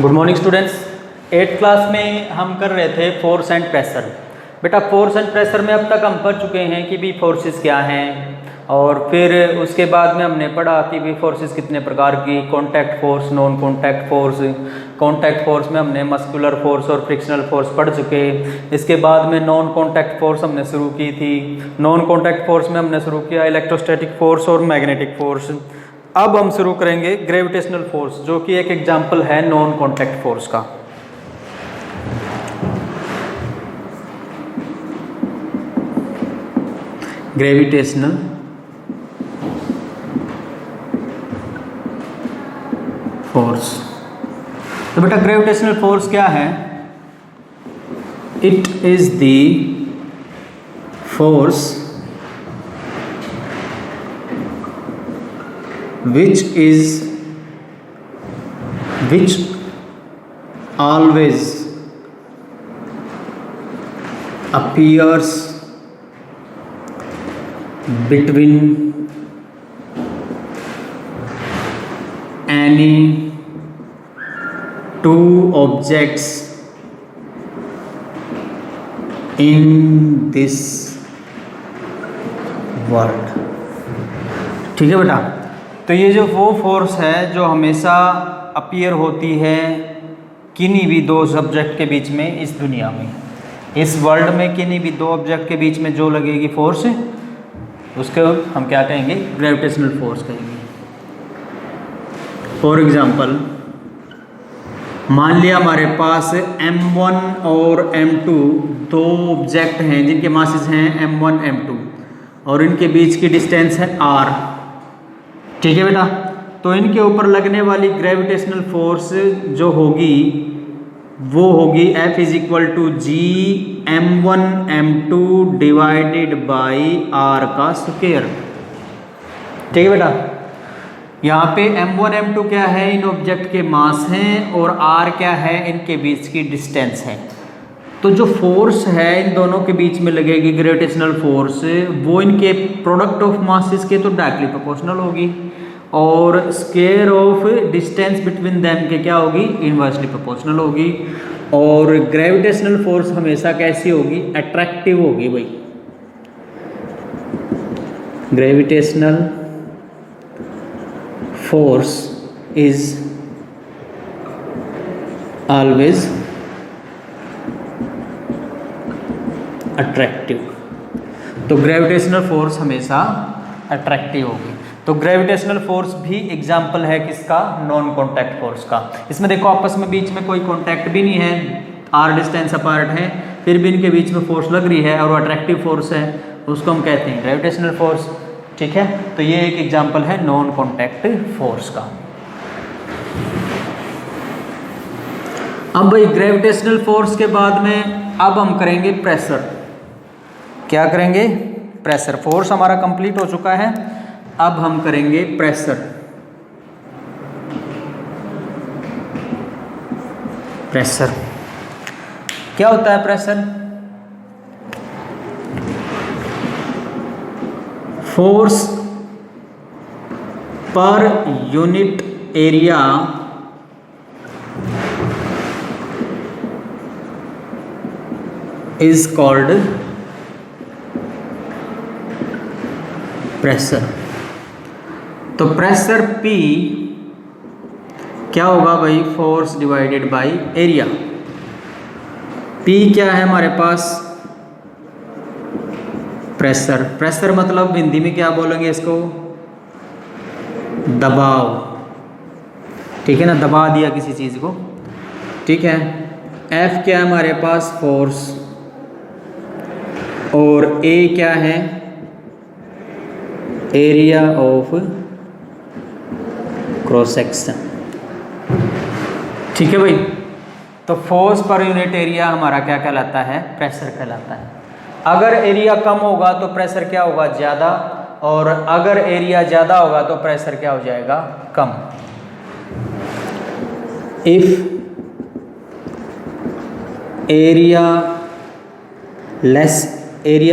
Good morning students. 8th class में हम कर रहे थे फोर्स एंड प्रेशर। बेटा फोर्स एंड प्रेशर में अब तक हम पढ़ चुके हैं कि भी फोर्सेस क्या हैं, और फिर उसके बाद में हमने पढ़ा कि भी फोर्सेस कितने प्रकार की, contact force, non contact force. Contact force में हमने मस्कुलर फोर्स और फ्रिक्शनल फोर्स पढ़ चुके। इसके बाद में नॉन कॉन्टैक्ट फोर्स हमने शुरू की थी। नॉन कॉन्टैक्ट फोर्स में हमने शुरू किया इलेक्ट्रोस्टैटिक फोर्स और मैग्नेटिक फोर्स। अब हम शुरू करेंगे ग्रेविटेशनल फोर्स, जो कि एक एग्जाम्पल है नॉन कॉन्टैक्ट फोर्स का। Gravitational force. तो बेटा ग्रेविटेशनल फोर्स क्या है? It is the force which always appears between any two objects in this world। ठीक है बेटा, तो ये जो वो फोर्स है जो हमेशा अपीयर होती है किन्हीं भी दो सब्जेक्ट के बीच में इस दुनिया में, इस वर्ल्ड में किन्हीं भी दो ऑब्जेक्ट के बीच में जो लगेगी फोर्स, उसको हम क्या कहेंगे? ग्रेविटेशनल फोर्स कहेंगे। फॉर एग्जांपल, मान लिया हमारे पास M1 और M2 दो ऑब्जेक्ट हैं जिनके मासेस हैं M1 M2 और इनके बीच की डिस्टेंस है R। ठीक है बेटा, तो इनके ऊपर लगने वाली ग्रेविटेशनल फोर्स जो होगी वो होगी F is equal to G M1 M2 divided by R का स्क्वायर। ठीक है बेटा, यहाँ पे M1 M2 क्या है? इन ऑब्जेक्ट के मास हैं, और R क्या है? इनके बीच की डिस्टेंस है। तो जो फोर्स है इन दोनों के बीच में लगेगी ग्रेविटेशनल फोर्स, वो इनके प्रोडक्ट ऑफ मासेस के तो डायरेक्टली प्रोपोर्शनल होगी, और square of distance between them के क्या होगी? इनवर्सली प्रोपोर्शनल होगी। और ग्रेविटेशनल फोर्स हमेशा कैसी होगी? अट्रैक्टिव होगी भाई। Gravitational force is always attractive. तो ग्रेविटेशनल फोर्स हमेशा अट्रैक्टिव होगी। तो ग्रेविटेशनल फोर्स भी एग्जाम्पल है किसका? नॉन कॉन्टैक्ट फोर्स का। इसमें देखो आपस में बीच में कोई कॉन्टैक्ट भी नहीं है, आर डिस्टेंस अपार्ट है, फिर भी इनके बीच में फोर्स लग रही है और अट्रैक्टिव फोर्स है, उसको हम कहते हैं ग्रेविटेशनल फोर्स। ठीक है, तो ये एक एग्जाम्पल है नॉन कॉन्टैक्ट फोर्स का। अब भाई ग्रेविटेशनल फोर्स के बाद में अब हम करेंगे प्रेशर। क्या करेंगे? प्रेशर। फोर्स हमारा कंप्लीट हो चुका है, अब हम करेंगे प्रेशर। प्रेशर क्या होता है? Pressure force per unit area is called pressure. तो प्रेशर P क्या होगा भाई? Force divided by area. P क्या है हमारे पास? प्रेशर। प्रेशर मतलब हिंदी में क्या बोलेंगे इसको? दबाव। ठीक है ना, दबा दिया किसी चीज को। ठीक है, F क्या है हमारे पास? फोर्स। और A क्या है? Area of cross section. ठीक है भाई, तो फोर्स पर यूनिट एरिया हमारा क्या कहलाता है? प्रेशर कहलाता है। अगर एरिया कम होगा तो प्रेशर क्या होगा? ज़्यादा, और अगर एरिया ज़्यादा होगा तो प्रेशर क्या हो जाएगा? कम। If area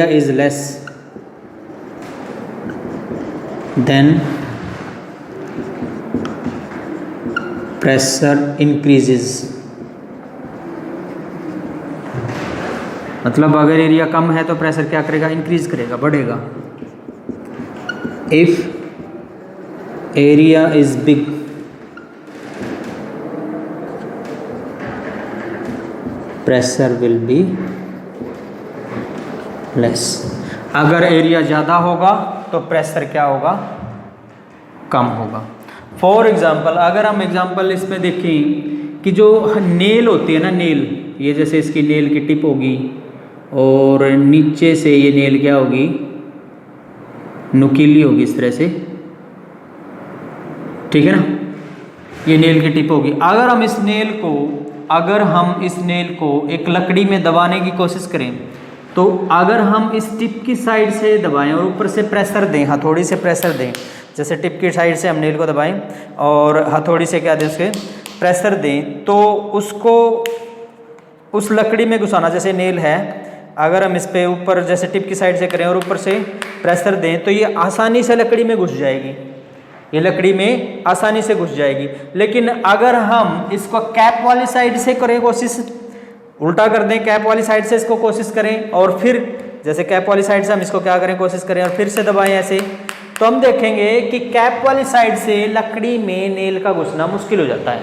is less than pressure increases, मतलब अगर एरिया कम है तो प्रेशर क्या करेगा, इंक्रीज करेगा, बढ़ेगा। If area is big, pressure will be less. अगर एरिया ज़्यादा होगा तो प्रेशर क्या होगा, कम होगा। फॉर एग्जाम्पल अगर हम एग्जाम्पल इसमें देखें कि जो नेल होती है ना, नेल, ये जैसे इसकी नेल की टिप होगी और नीचे से ये नेल क्या होगी, नुकीली होगी इस तरह से, ठीक है ना, ये नेल की टिप होगी। अगर हम इस नेल को एक लकड़ी में दबाने की कोशिश करें, तो अगर हम इस टिप की साइड से दबाएं और ऊपर से प्रेशर दें, हथौड़ी से प्रेशर दें, जैसे टिप की साइड से हम नेल को दबाएं और हथौड़ी से क्या दें, उसके प्रेशर दें, तो उसको उस लकड़ी में घुसाना, जैसे नेल है, अगर हम इस पे ऊपर जैसे टिप की साइड से करें और ऊपर से प्रेशर दें, तो ये आसानी से लकड़ी में घुस जाएगी, ये लकड़ी में आसानी से घुस जाएगी। लेकिन अगर हम इसको कैप वाली साइड से करें कोशिश, उल्टा कर दें, कैप वाली साइड से इसको कोशिश करें और फिर जैसे कैप वाली साइड से हम इसको क्या करें, कोशिश करें और फिर से दबाएं ऐसे, तो हम देखेंगे कि कैप वाली साइड से लकड़ी में नेल का घुसना मुश्किल हो जाता है।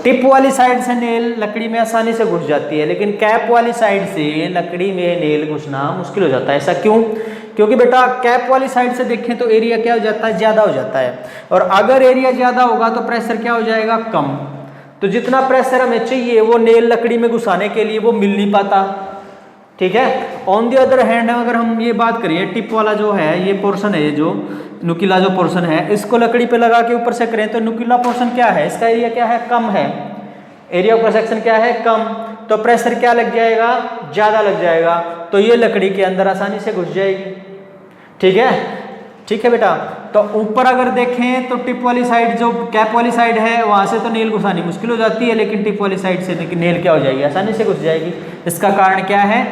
टिप वाली साइड से नेल लकड़ी में आसानी से घुस जाती है, लेकिन कैप वाली साइड से लकड़ी में नेल घुसना मुश्किल हो जाता है। ऐसा क्यों? क्योंकि बेटा कैप वाली साइड से देखें तो एरिया क्या हो जाता है, ज़्यादा हो जाता है, और अगर एरिया ज़्यादा होगा तो प्रेशर क्या हो जाएगा, कम। तो जितना प्रेशर हमें चाहिए वो नेल लकड़ी में घुसाने के लिए वो मिल नहीं पाता, ठीक है। ऑन द अदर हैंड अगर हम ये बात करें, टिप वाला जो है ये पोर्शन है, जो नुकीला जो पोर्शन है, इसको लकड़ी पे लगा के ऊपर से करें तो नुकीला पोर्शन क्या है, इसका एरिया क्या है, कम है, एरिया ऑफ सेक्शन क्या है, कम, तो प्रेशर क्या लग जाएगा, ज़्यादा लग जाएगा, तो ये लकड़ी के अंदर आसानी से घुस जाएगी, ठीक है, ठीक है बेटा। तो ऊपर अगर देखें तो टिप वाली साइड जो कैप वाली साइड है वहाँ से तो नेल घुसानी मुश्किल हो जाती है, लेकिन टिप वाली साइड से नेल क्या हो जाएगी, आसानी से घुस जाएगी। इसका कारण क्या है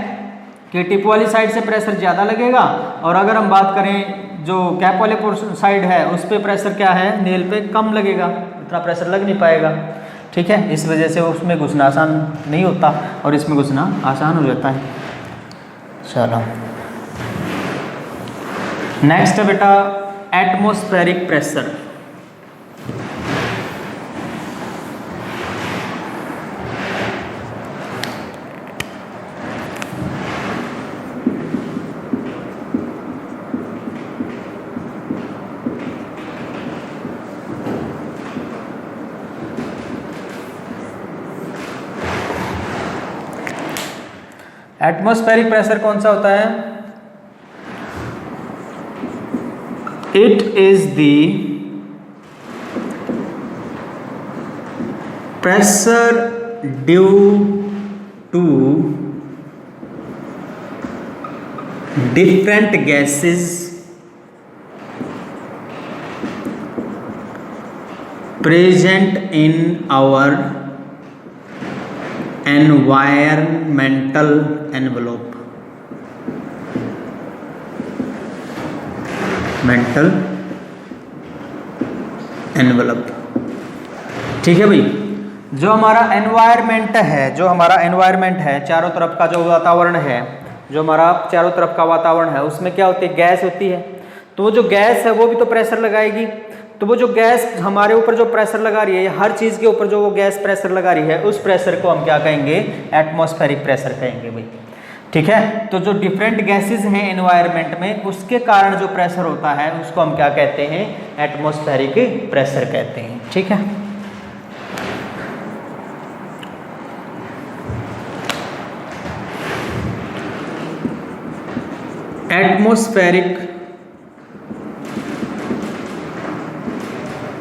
कि टिप वाली साइड से प्रेशर ज़्यादा लगेगा, और अगर हम बात करें जो कैप वाले पोर्शन साइड है उस पर प्रेशर क्या है, नेल पे कम लगेगा, इतना प्रेशर लग नहीं पाएगा, ठीक है। इस वजह से उसमें घुसना आसान नहीं होता और इसमें घुसना आसान हो जाता है। चलो नेक्स्ट है बेटा एटमॉस्फेरिक प्रेशर। एटमॉस्फेरिक प्रेशर कौन सा होता है? It is the pressure due to different gases present in our environmental envelope, mental envelope, ठीक है भाई। जो हमारा एनवायरमेंट है, जो हमारा एनवायरमेंट है, चारों तरफ का जो वातावरण है, जो हमारा चारों तरफ का वातावरण है, उसमें क्या होती है, गैस होती है। तो वो जो गैस है वो भी तो प्रेशर लगाएगी, तो वो जो गैस हमारे ऊपर जो प्रेशर लगा रही है, हर चीज़ के ऊपर जो वो गैस प्रेशर लगा रही है, उस प्रेशर को हम क्या कहेंगे, एटमॉस्फेरिक प्रेशर कहेंगे भाई, ठीक है। तो जो डिफरेंट गैसेस हैं एनवायरनमेंट में, उसके कारण जो प्रेशर होता है उसको हम क्या कहते हैं, एटमॉस्फेरिक प्रेशर कहते हैं, ठीक है। Atmospheric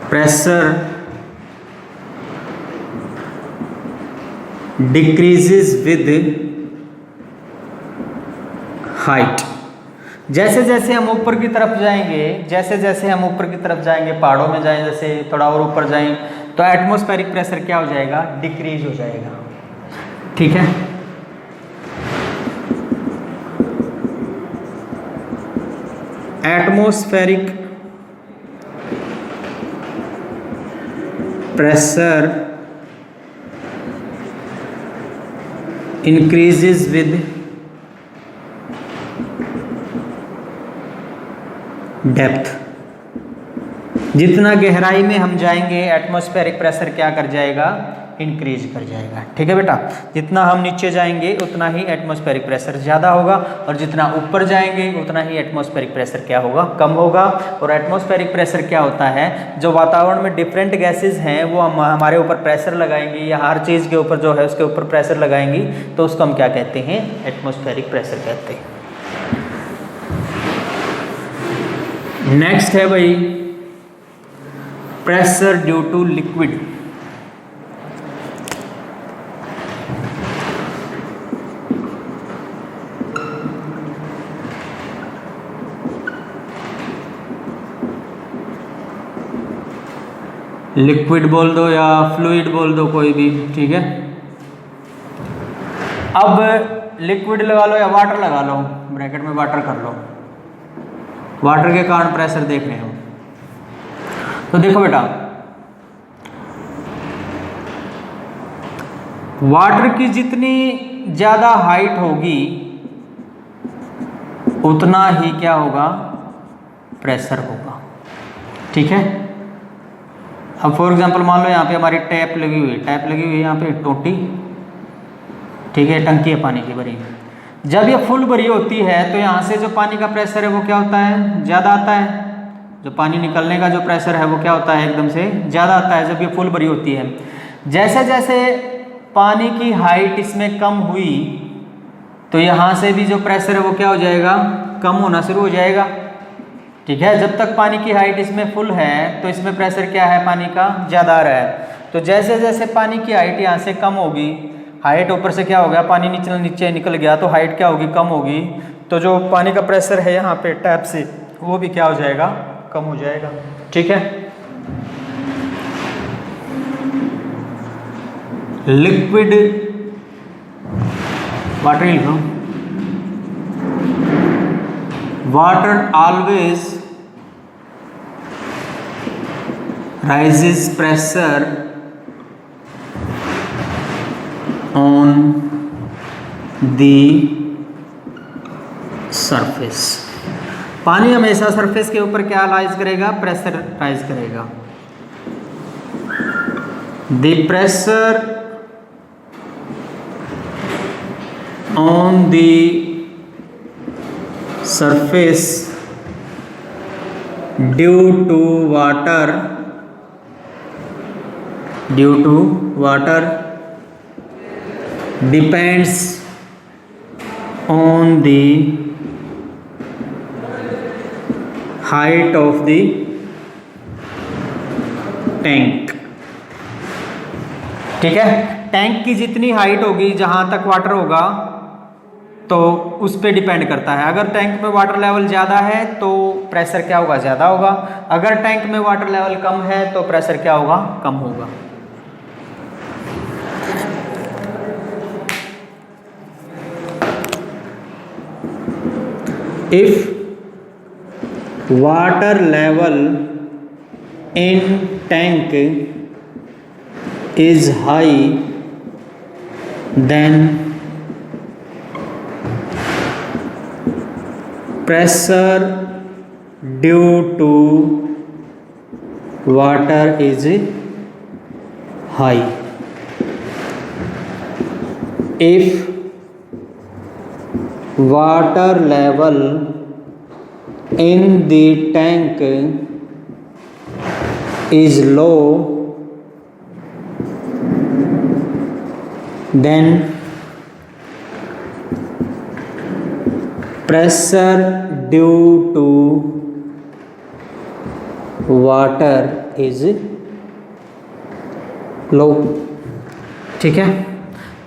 pressure decreases with height. जैसे जैसे हम ऊपर की तरफ जाएंगे, जैसे जैसे हम ऊपर की तरफ जाएंगे, पहाड़ों में जाएं, जैसे थोड़ा और ऊपर जाएं, तो एटमॉस्फेरिक प्रेशर क्या हो जाएगा, डिक्रीज हो जाएगा, ठीक है। Atmospheric pressure increases with depth. जितना गहराई में हम जाएंगे एटमॉस्फेरिक प्रेशर क्या कर जाएगा, इंक्रीज कर जाएगा। ठीक है बेटा, जितना हम नीचे जाएंगे उतना ही एटमॉस्फेरिक प्रेशर ज़्यादा होगा, और जितना ऊपर जाएंगे उतना ही एटमॉस्फेरिक प्रेशर क्या होगा, कम होगा। और एटमॉस्फेरिक प्रेशर क्या होता है, जो वातावरण में डिफरेंट गैसेज हैं वो हम हमारे ऊपर प्रेशर लगाएंगी, या हर चीज़ के ऊपर जो है उसके ऊपर प्रेशर लगाएंगी, तो उसको हम क्या कहते हैं, एटमॉस्फेरिक प्रेशर कहते हैं। नेक्स्ट है भाई pressure due to liquid. Liquid बोल दो या फ्लूइड बोल दो, कोई भी ठीक है। अब लिक्विड लगा लो या वाटर लगा लो, ब्रैकेट में वाटर कर लो, वाटर के कारण प्रेशर देख रहे हो। तो देखो बेटा, वाटर की जितनी ज़्यादा हाइट होगी उतना ही क्या होगा, प्रेशर होगा। ठीक है। अब फॉर एग्जांपल मान लो यहाँ पे हमारी टैप लगी हुई है, यहाँ पे टोटी, ठीक है, टंकी है पानी की भरी। जब ये फुल भरी होती है तो यहाँ से जो पानी का प्रेशर है वो क्या होता है, ज़्यादा आता है। जो पानी निकलने का जो प्रेशर है वो क्या होता है, एकदम से ज़्यादा आता है जब ये फुल भरी होती है। जैसे जैसे पानी की हाइट इसमें कम हुई तो यहाँ से भी जो प्रेशर है वो क्या हो जाएगा, कम होना शुरू हो जाएगा। ठीक है। जब तक पानी की हाइट इसमें फुल है तो इसमें प्रेशर क्या है, पानी का ज़्यादा आ रहा है। तो जैसे जैसे पानी की हाइट यहाँ से कम होगी, हाइट ऊपर से क्या हो गया, पानी नीचे निकल गया, तो हाइट क्या होगी, कम होगी। तो जो पानी का प्रेशर है यहाँ पे टैप से, वो भी क्या हो जाएगा, कम हो जाएगा। ठीक है। लिक्विड वाटर ही लिखो, water always rises pressure on the surface। पानी हमेशा सरफेस के ऊपर क्या राइज करेगा, प्रेशर राइज करेगा। The pressure on the surface due to water depends on the height of the tank। ठीक है। टैंक की जितनी हाइट होगी, जहां तक वाटर होगा, तो उस पे डिपेंड करता है। अगर टैंक में वाटर लेवल ज़्यादा है तो प्रेशर क्या होगा, ज़्यादा होगा। अगर टैंक में वाटर लेवल कम है तो प्रेशर क्या होगा, कम होगा। If water level in tank is high, then pressure due to water is high। If water level in the tank is low, then pressure due to water is low। ठीक है।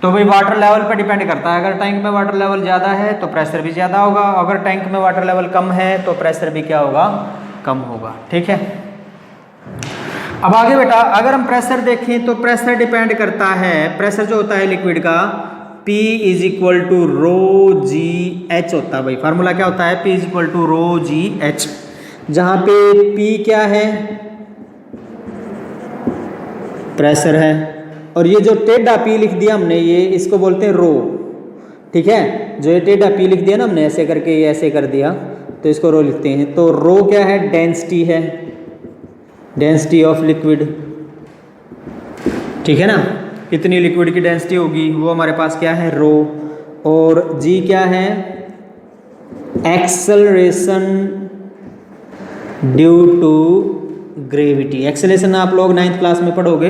तो भाई water level पे depend करता है। अगर tank में water level ज़्यादा है तो प्रेशर भी ज़्यादा होगा, अगर टैंक में वाटर लेवल कम है तो प्रेशर भी क्या होगा, कम होगा। ठीक है। अब आगे बेटा, अगर हम प्रेशर देखें तो प्रेशर डिपेंड करता है, प्रेशर जो होता है लिक्विड का, P is equal to rho G H होता है। भाई फार्मूला क्या होता है, P is equal to rho G H, जहाँ पे P क्या है, प्रेशर है। और ये जो टेढ़ा पी लिख दिया हमने, ये इसको बोलते हैं रो, ठीक है। जो ये टेढ़ा पी लिख दिया ना हमने, ऐसे करके ये ऐसे कर दिया, तो इसको रो लिखते हैं। तो रो क्या है? डेंसिटी है, डेंसिटी ऑफ लिक्विड, ठीक है ना। कितनी लिक्विड की डेंसिटी होगी वो हमारे पास क्या है? रो। और जी क्या है? Acceleration due to gravity. Acceleration आप लोग 9th क्लास में पढ़ोगे।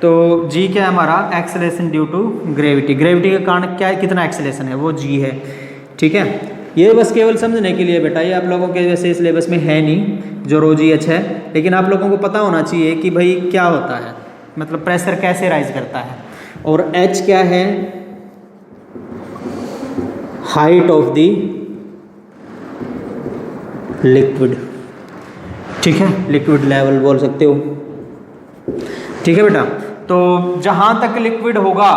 तो जी क्या है हमारा? Acceleration due to gravity. Gravity के कारण क्या है, कितना एक्सेलरेशन है, वो जी है, ठीक है। ये बस केवल समझने के लिए बेटा, ये आप लोगों के वैसे सिलेबस में है नहीं जो रो जी एच है, लेकिन आप लोगों को पता होना चाहिए कि भाई क्या होता है, मतलब प्रेशर कैसे राइज करता है। और एच क्या है? हाइट ऑफ द लिक्विड, ठीक है, लिक्विड लेवल बोल सकते हो, ठीक है बेटा। तो जहां तक लिक्विड होगा,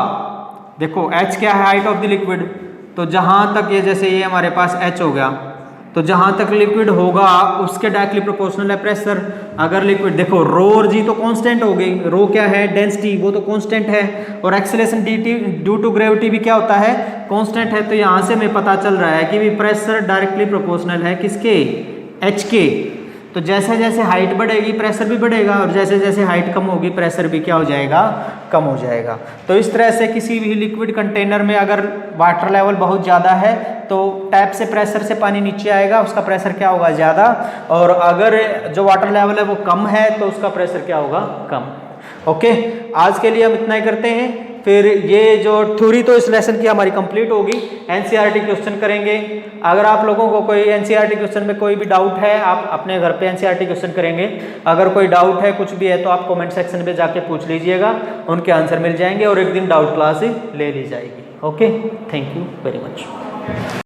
देखो एच क्या है? Height of the liquid. तो जहां तक ये, जैसे ये हमारे पास एच हो गया, तो जहां तक लिक्विड होगा उसके डायरेक्टली प्रोपोर्शनल है प्रेशर। अगर लिक्विड, देखो रो और जी तो कांस्टेंट हो गई, रो क्या है? डेंसिटी, वो तो कांस्टेंट है। और एक्सेलरेशन ड्यू टू ग्रेविटी भी क्या होता है? कांस्टेंट है। तो यहां से हमें पता चल रहा है कि भी प्रेशर डायरेक्टली प्रोपोर्शनल है किसके? एच के। तो जैसे जैसे हाइट बढ़ेगी प्रेशर भी बढ़ेगा, और जैसे जैसे हाइट कम होगी प्रेशर भी क्या हो जाएगा? कम हो जाएगा। तो इस तरह से किसी भी लिक्विड कंटेनर में अगर वाटर लेवल बहुत ज़्यादा है तो टैप से प्रेशर से पानी नीचे आएगा, उसका प्रेशर क्या होगा? ज़्यादा। और अगर जो वाटर लेवल है वो कम है तो उसका प्रेशर क्या होगा? कम। ओके, आज के लिए हम इतना ही करते हैं। फिर ये जो थ्योरी तो इस लेसन की हमारी कंप्लीट होगी। एनसीईआरटी क्वेश्चन करेंगे। अगर आप लोगों को कोई एनसीईआरटी क्वेश्चन में कोई भी डाउट है, आप अपने घर पे एनसीईआरटी क्वेश्चन करेंगे। अगर कोई डाउट है, कुछ भी है, तो आप कमेंट सेक्शन में जाके पूछ लीजिएगा, उनके आंसर मिल जाएंगे और एक दिन डाउट क्लास ले ली जाएगी। Okay, thank you very much.